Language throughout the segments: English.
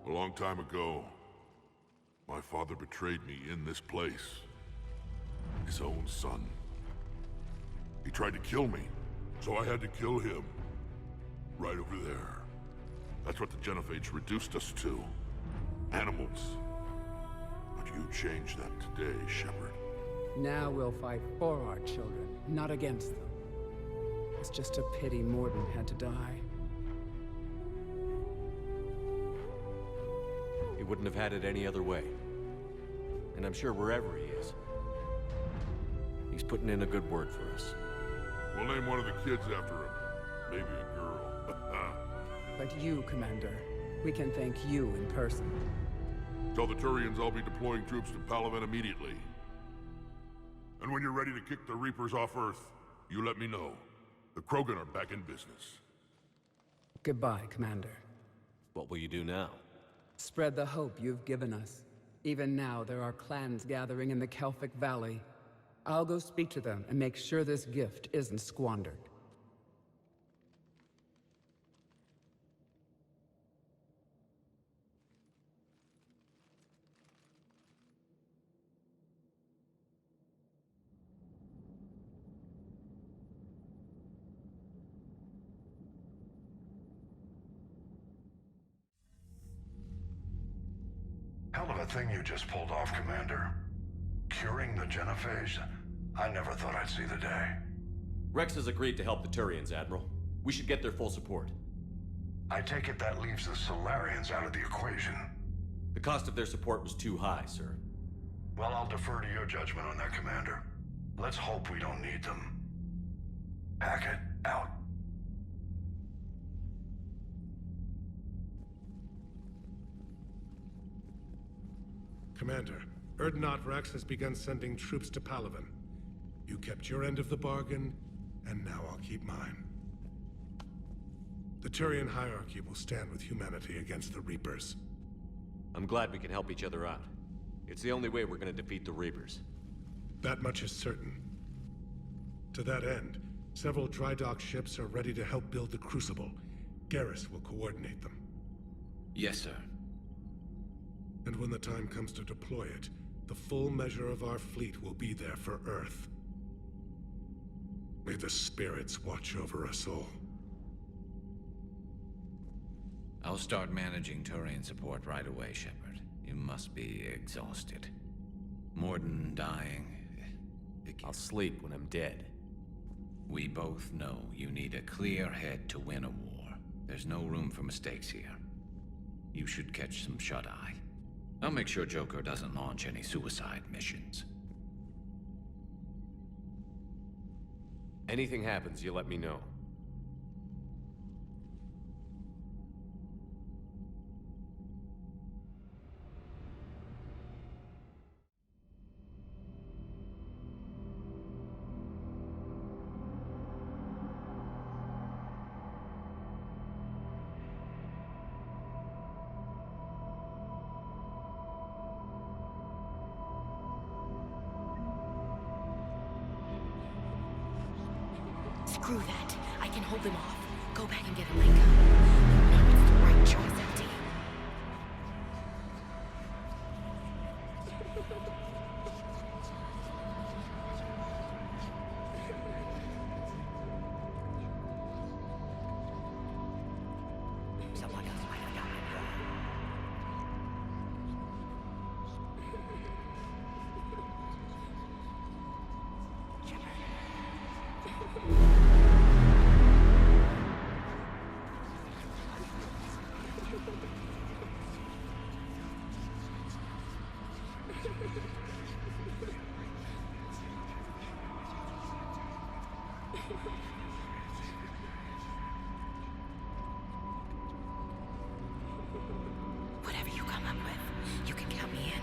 A long time ago, my father betrayed me in this place. His own son. He tried to kill me, so I had to kill him. Right over there. That's what the Genophage reduced us to. Animals. But you changed that today, Shepard. Now we'll fight for our children, not against them. It's just a pity Mordin had to die. He wouldn't have had it any other way. And I'm sure wherever he is, he's putting in a good word for us. We'll name one of the kids after him. Maybe a girl. But you, Commander, we can thank you in person. Tell the Turians I'll be deploying troops to Palaven immediately. And when you're ready to kick the Reapers off Earth, you let me know. The Krogan are back in business. Goodbye, Commander. What will you do now? Spread the hope you've given us. Even now, there are clans gathering in the Kelphic Valley. I'll go speak to them and make sure this gift isn't squandered. Hell of a thing you just pulled off, Commander. Curing the Genophage? I never thought I'd see the day. Rex has agreed to help the Turians, Admiral. We should get their full support. I take it that leaves the Solarians out of the equation. The cost of their support was too high, sir. Well, I'll defer to your judgment on that, Commander. Let's hope we don't need them. Hackett, out. Commander, Urdnot Rex has begun sending troops to Palaven. You kept your end of the bargain, and now I'll keep mine. The Turian hierarchy will stand with humanity against the Reapers. I'm glad we can help each other out. It's the only way we're gonna defeat the Reapers. That much is certain. To that end, several dry dock ships are ready to help build the Crucible. Garrus will coordinate them. Yes, sir. And when the time comes to deploy it, the full measure of our fleet will be there for Earth. May the spirits watch over us all. I'll start managing Turian support right away, Shepard. You must be exhausted. Mordin dying. I'll sleep when I'm dead. We both know you need a clear head to win a war. There's no room for mistakes here. You should catch some shut-eye. I'll make sure Joker doesn't launch any suicide missions. Anything happens, you let me know. Screw that. I can hold them off. Go back and get Alenka. Now it's the right choice, LT. Someone else might have done it wrong. Whatever you come up with, you can count me in.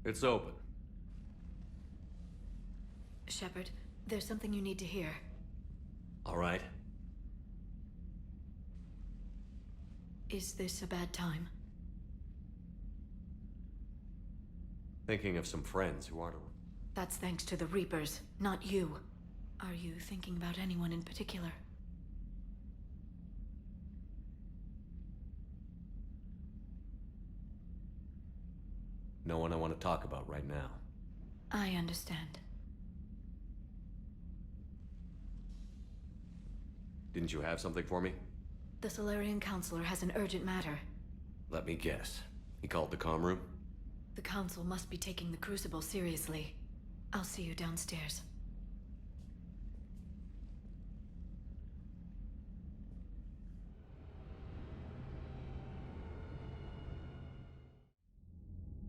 It's open. Shepard, there's something you need to hear. All right. Is this a bad time? Thinking of some friends who aren't around. That's thanks to the Reapers, not you. Are you thinking about anyone in particular? No one I want to talk about right now. I understand. Didn't you have something for me? The Solarian Counselor has an urgent matter. Let me guess. He called the comm room? The Council must be taking the Crucible seriously. I'll see you downstairs.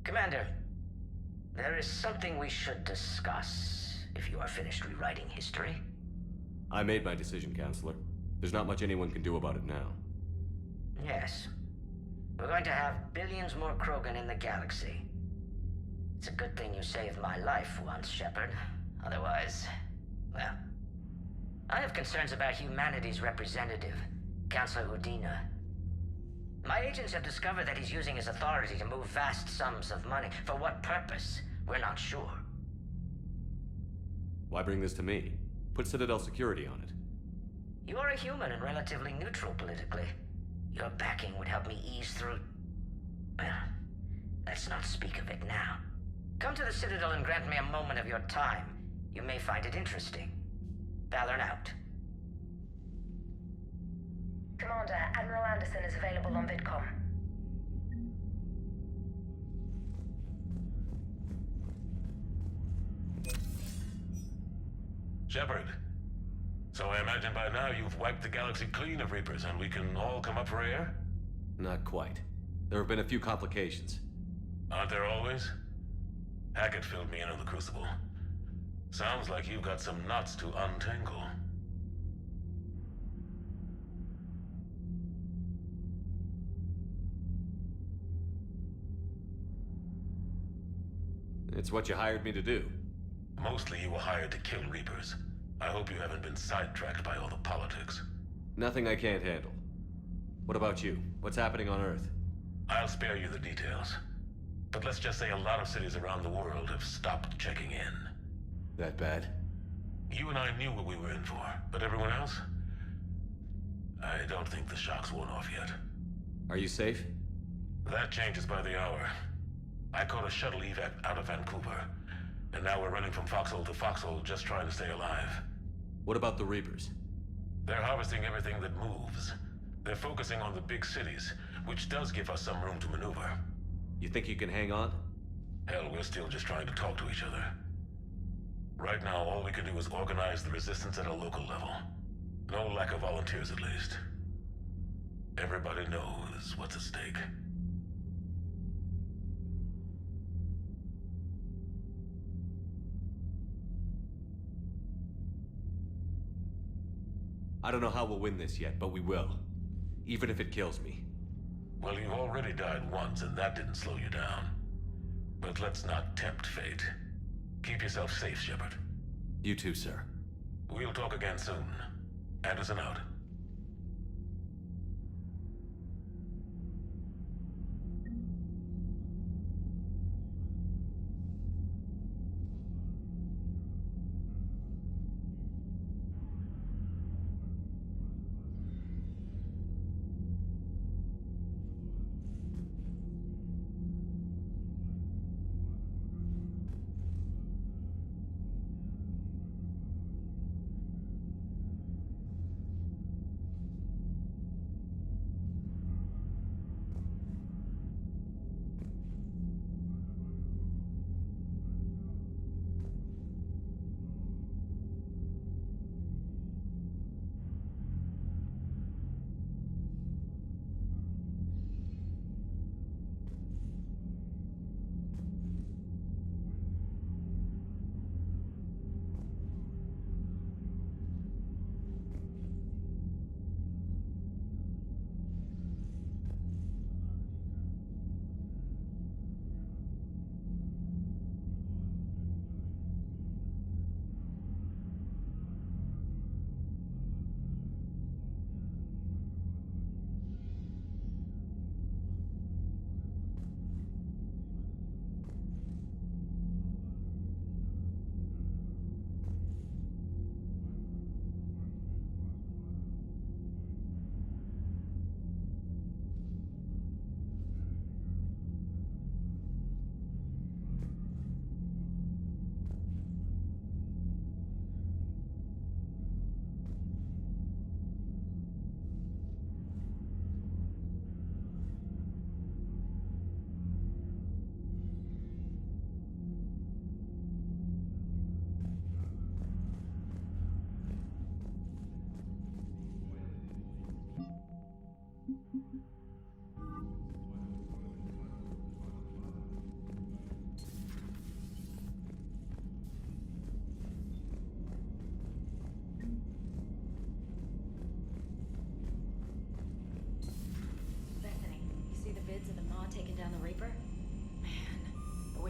Commander, there is something we should discuss, if you are finished rewriting history. I made my decision, Counselor. There's not much anyone can do about it now. Yes. We're going to have billions more Krogan in the galaxy. It's a good thing you saved my life once, Shepard. Otherwise, well... I have concerns about humanity's representative, Councilor Udina. My agents have discovered that he's using his authority to move vast sums of money. For what purpose? We're not sure. Why bring this to me? Put Citadel security on it. You are a human and relatively neutral politically. Your backing would help me ease through... Well, let's not speak of it now. Come to the Citadel and grant me a moment of your time. You may find it interesting. Valorn out. Commander, Admiral Anderson is available on VidCom. Shepard. So I imagine by now you've wiped the galaxy clean of Reapers and we can all come up for air? Not quite. There have been a few complications. Aren't there always? Hackett filled me in on the Crucible. Sounds like you've got some knots to untangle. It's what you hired me to do. Mostly you were hired to kill Reapers. I hope you haven't been sidetracked by all the politics. Nothing I can't handle. What about you? What's happening on Earth? I'll spare you the details. But let's just say a lot of cities around the world have stopped checking in. That bad? You and I knew what we were in for, but everyone else? I don't think the shock's worn off yet. Are you safe? That changes by the hour. I caught a shuttle evac out of Vancouver, and now we're running from foxhole to foxhole just trying to stay alive. What about the Reapers? They're harvesting everything that moves. They're focusing on the big cities, which does give us some room to maneuver. You think you can hang on? Hell, we're still just trying to talk to each other. Right now, all we can do is organize the resistance at a local level. No lack of volunteers, at least. Everybody knows what's at stake. I don't know how we'll win this yet, but we will. Even if it kills me. Well, you've already died once, and that didn't slow you down. But let's not tempt fate. Keep yourself safe, Shepard. You too, sir. We'll talk again soon. Anderson out.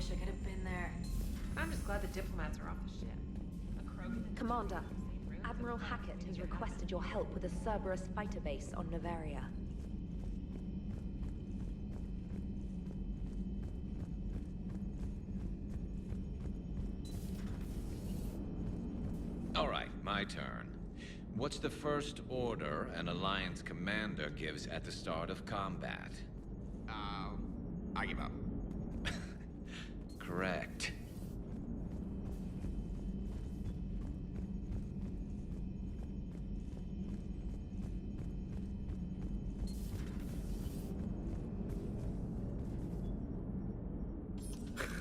wish I could have been there. I'm just glad the diplomats are off the ship. A Krogan... Commander, Admiral Hackett has requested your help with a Cerberus fighter base on Novaria. All right, my turn. What's the first order an Alliance commander gives at the start of combat? I give up. Correct.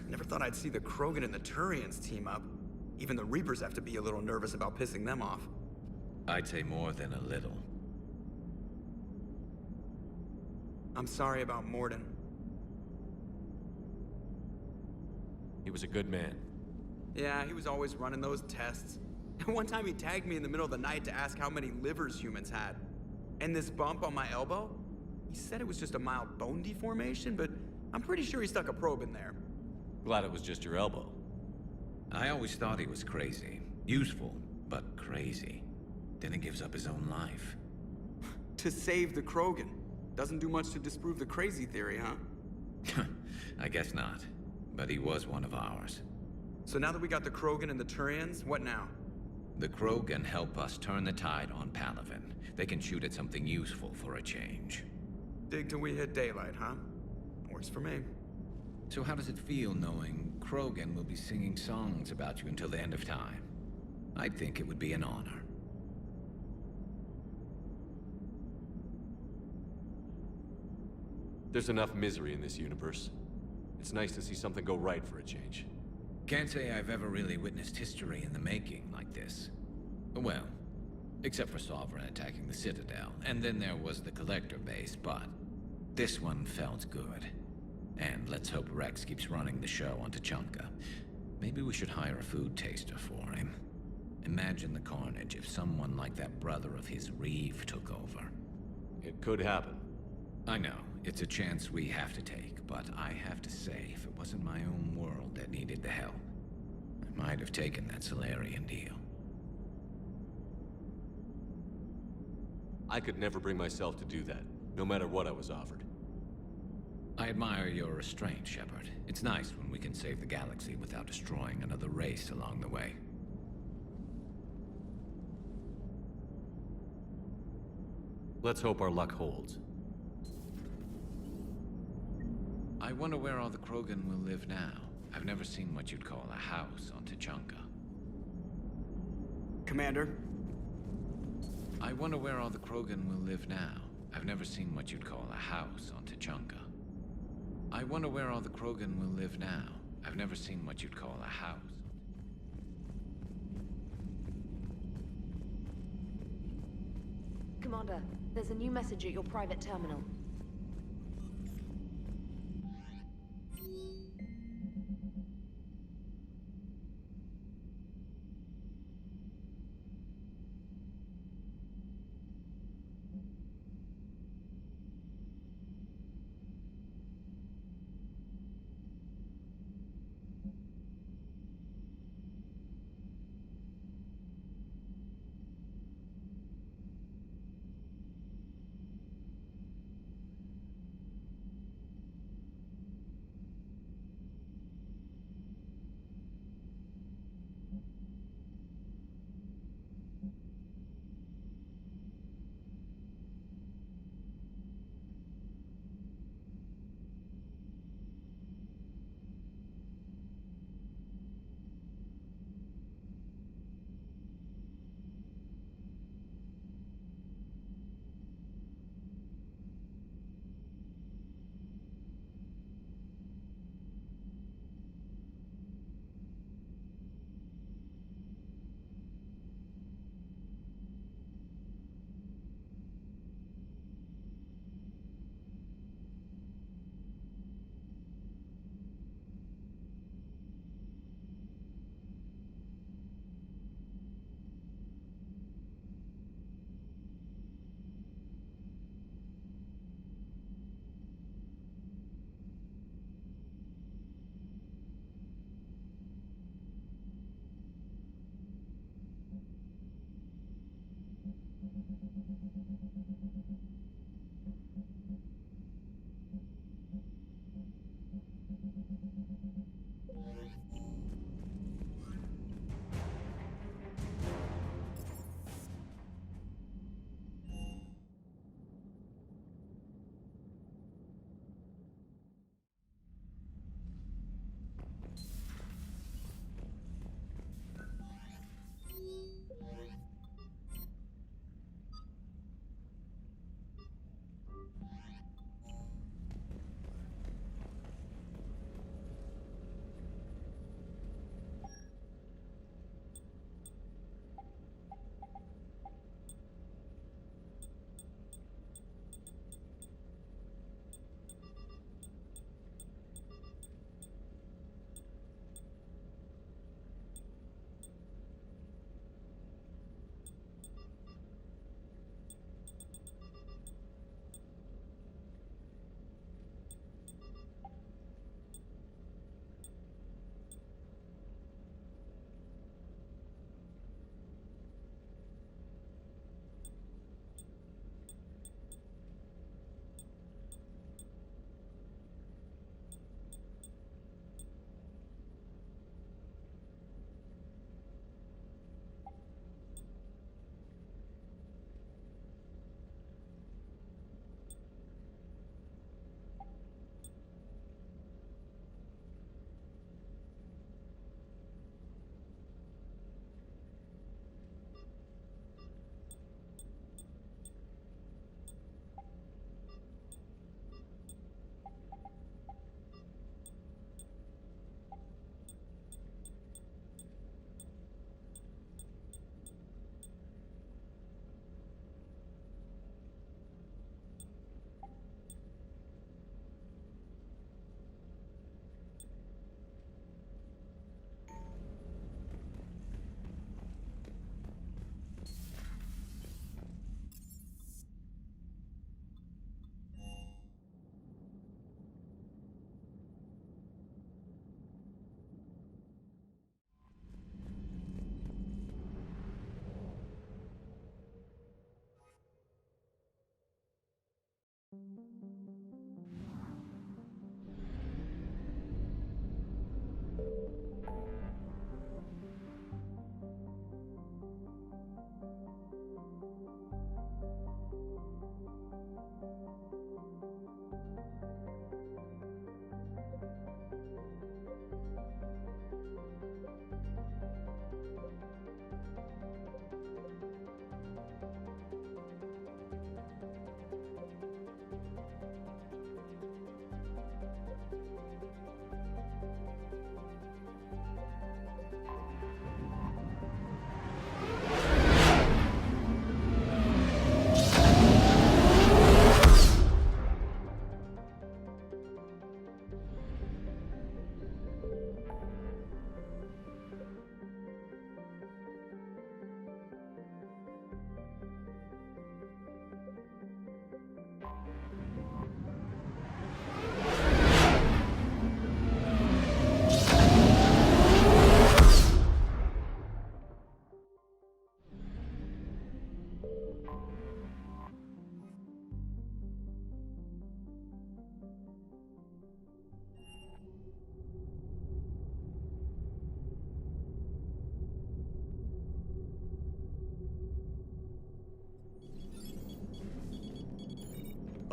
Never thought I'd see the Krogan and the Turians team up. Even the Reapers have to be a little nervous about pissing them off. I'd say more than a little. I'm sorry about Mordin. He was a good man. Yeah, he was always running those tests. One time he tagged me in the middle of the night to ask how many livers humans had. And this bump on my elbow? He said it was just a mild bone deformation, but I'm pretty sure he stuck a probe in there. Glad it was just your elbow. I always thought he was crazy. Useful, but crazy. Then he gives up his own life. To save the Krogan. Doesn't do much to disprove the crazy theory, huh? I guess not. But he was one of ours. So now that we got the Krogan and the Turians, what now? The Krogan help us turn the tide on Palaven. They can shoot at something useful for a change. Dig till we hit daylight, huh? Works for me. So how does it feel knowing Krogan will be singing songs about you until the end of time? I think it would be an honor. There's enough misery in this universe. It's nice to see something go right for a change. Can't say I've ever really witnessed history in the making like this. Well, except for Sovereign attacking the Citadel, and then there was the Collector base, but this one felt good. And let's hope Rex keeps running the show on Tuchanka. Maybe we should hire a food taster for him. Imagine the carnage if someone like that brother of his, Reeve, took over. It could happen. I know, it's a chance we have to take, but I have to say, if it wasn't my own world that needed the help, I might have taken that Salarian deal. I could never bring myself to do that, no matter what I was offered. I admire your restraint, Shepard. It's nice when we can save the galaxy without destroying another race along the way. Let's hope our luck holds. I wonder where all the Krogan will live now. I've never seen what you'd call a house on Tuchanka. Commander? I wonder where all the Krogan will live now. I've never seen what you'd call a house on Tuchanka. I wonder where all the Krogan will live now. I've never seen what you'd call a house. Commander, there's a new message at your private terminal.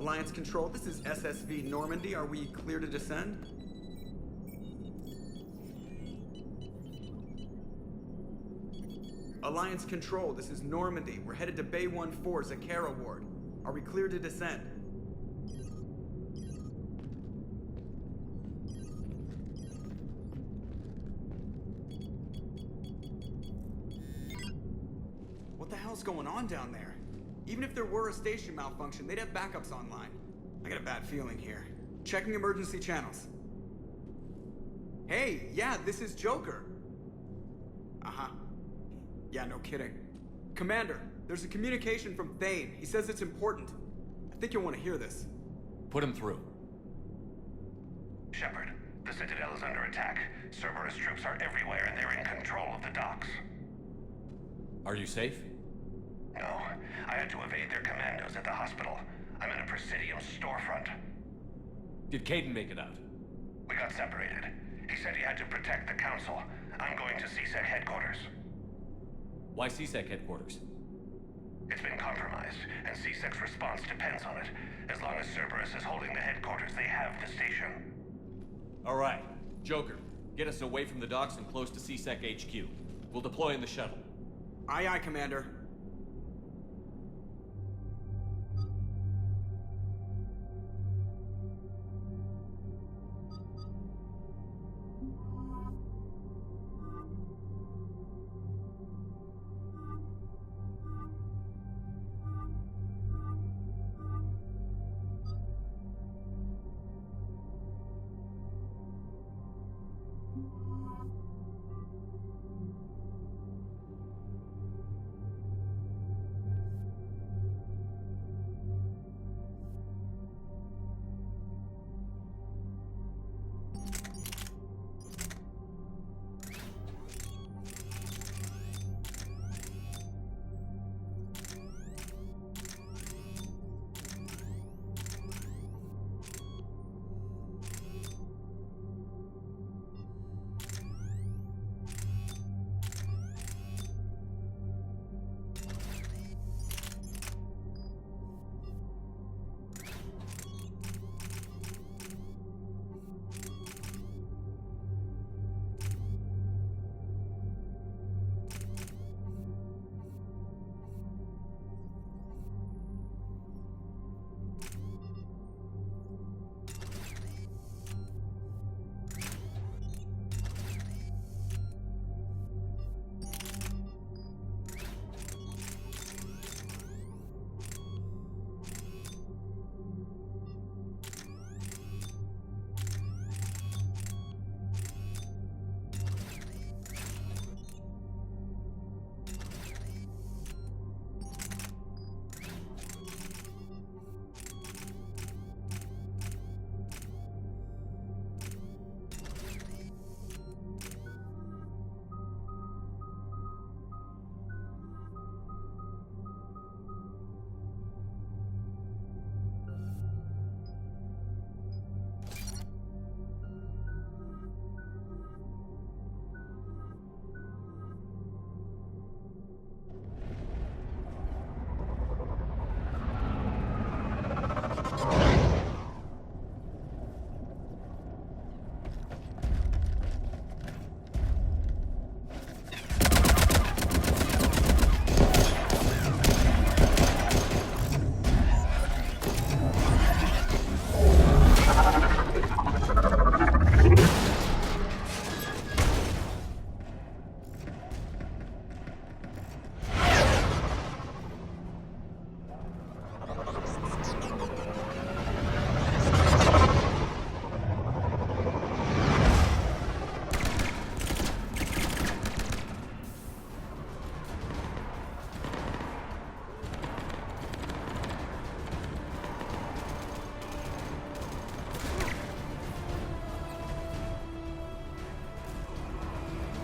Alliance Control, this is SSV Normandy. Are we clear to descend? Alliance Control, this is Normandy. We're headed to Bay 1-4, Zakara Ward. Are we clear to descend? What the hell's going on down there? Even if there were a station malfunction, they'd have backups online. I got a bad feeling here. Checking emergency channels. Hey, yeah, this is Joker. Uh-huh. Yeah, no kidding. Commander, there's a communication from Thane. He says it's important. I think you'll want to hear this. Put him through. Shepard, the Citadel is under attack. Cerberus troops are everywhere and they're in control of the docks. Are you safe? No, I had to evade their commandos at the hospital. I'm in a Presidium storefront. Did Caden make it out? We got separated. He said he had to protect the Council. I'm going to CSEC headquarters. Why CSEC headquarters? It's been compromised, and CSEC's response depends on it. As long as Cerberus is holding the headquarters, they have the station. All right. Joker, get us away from the docks and close to CSEC HQ. We'll deploy in the shuttle. Aye, aye, Commander.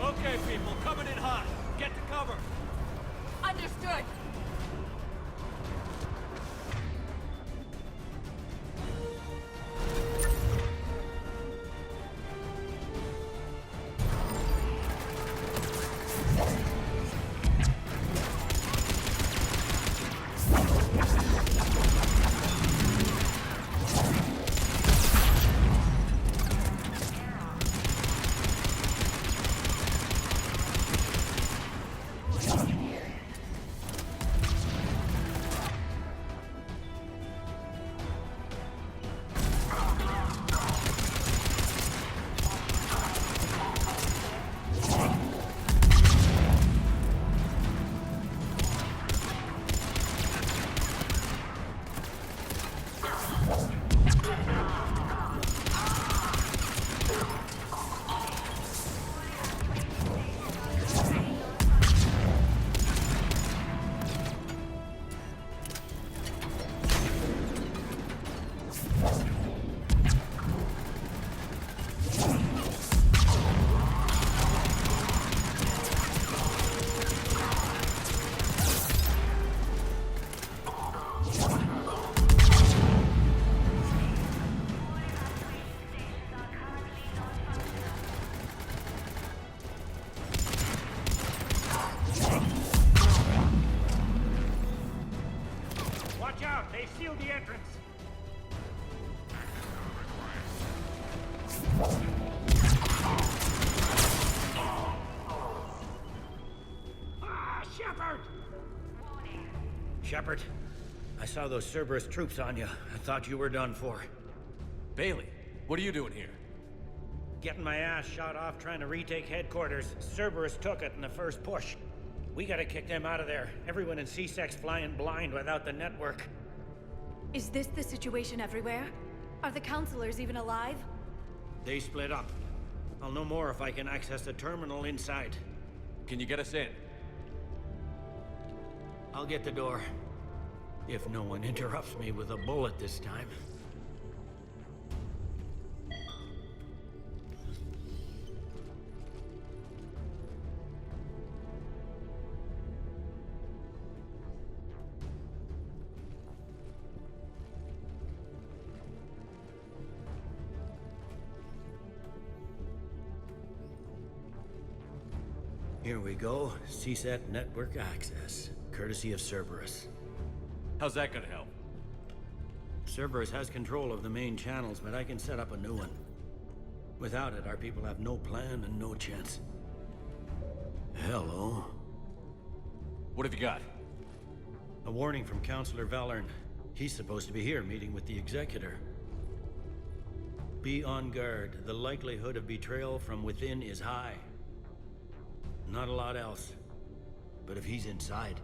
Okay, people, coming in hot. Get to cover. Understood. entrance. Ah, Shepard! Shepard, I saw those Cerberus troops on you. I thought you were done for. Bailey, what are you doing here? Getting my ass shot off trying to retake headquarters. Cerberus took it in the first push. We gotta kick them out of there. Everyone in C-Sec's flying blind without the network. Is this the situation everywhere? Are the counselors even alive? They split up. I'll know more if I can access the terminal inside. Can you get us in? I'll get the door. If no one interrupts me with a bullet this time. Here we go. CSAT network access, courtesy of Cerberus. How's that gonna help? Cerberus has control of the main channels, but I can set up a new one. Without it, our people have no plan and no chance. Hello. What have you got? A warning from Counselor Valern. He's supposed to be here meeting with the Executor. Be on guard. The likelihood of betrayal from within is high. Not a lot else. But if he's inside...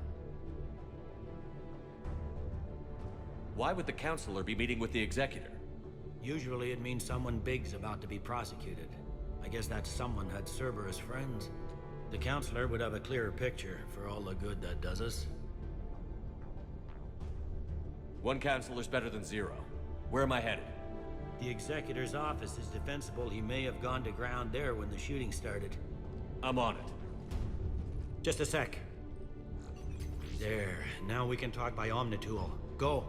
Why would the Counselor be meeting with the Executor? Usually it means someone big's about to be prosecuted. I guess that someone had Cerberus friends. The Counselor would have a clearer picture for all the good that does us. One Counselor's better than zero. Where am I headed? The Executor's office is defensible. He may have gone to ground there when the shooting started. I'm on it. Just a sec. There. Now we can talk by Omnitool. Go.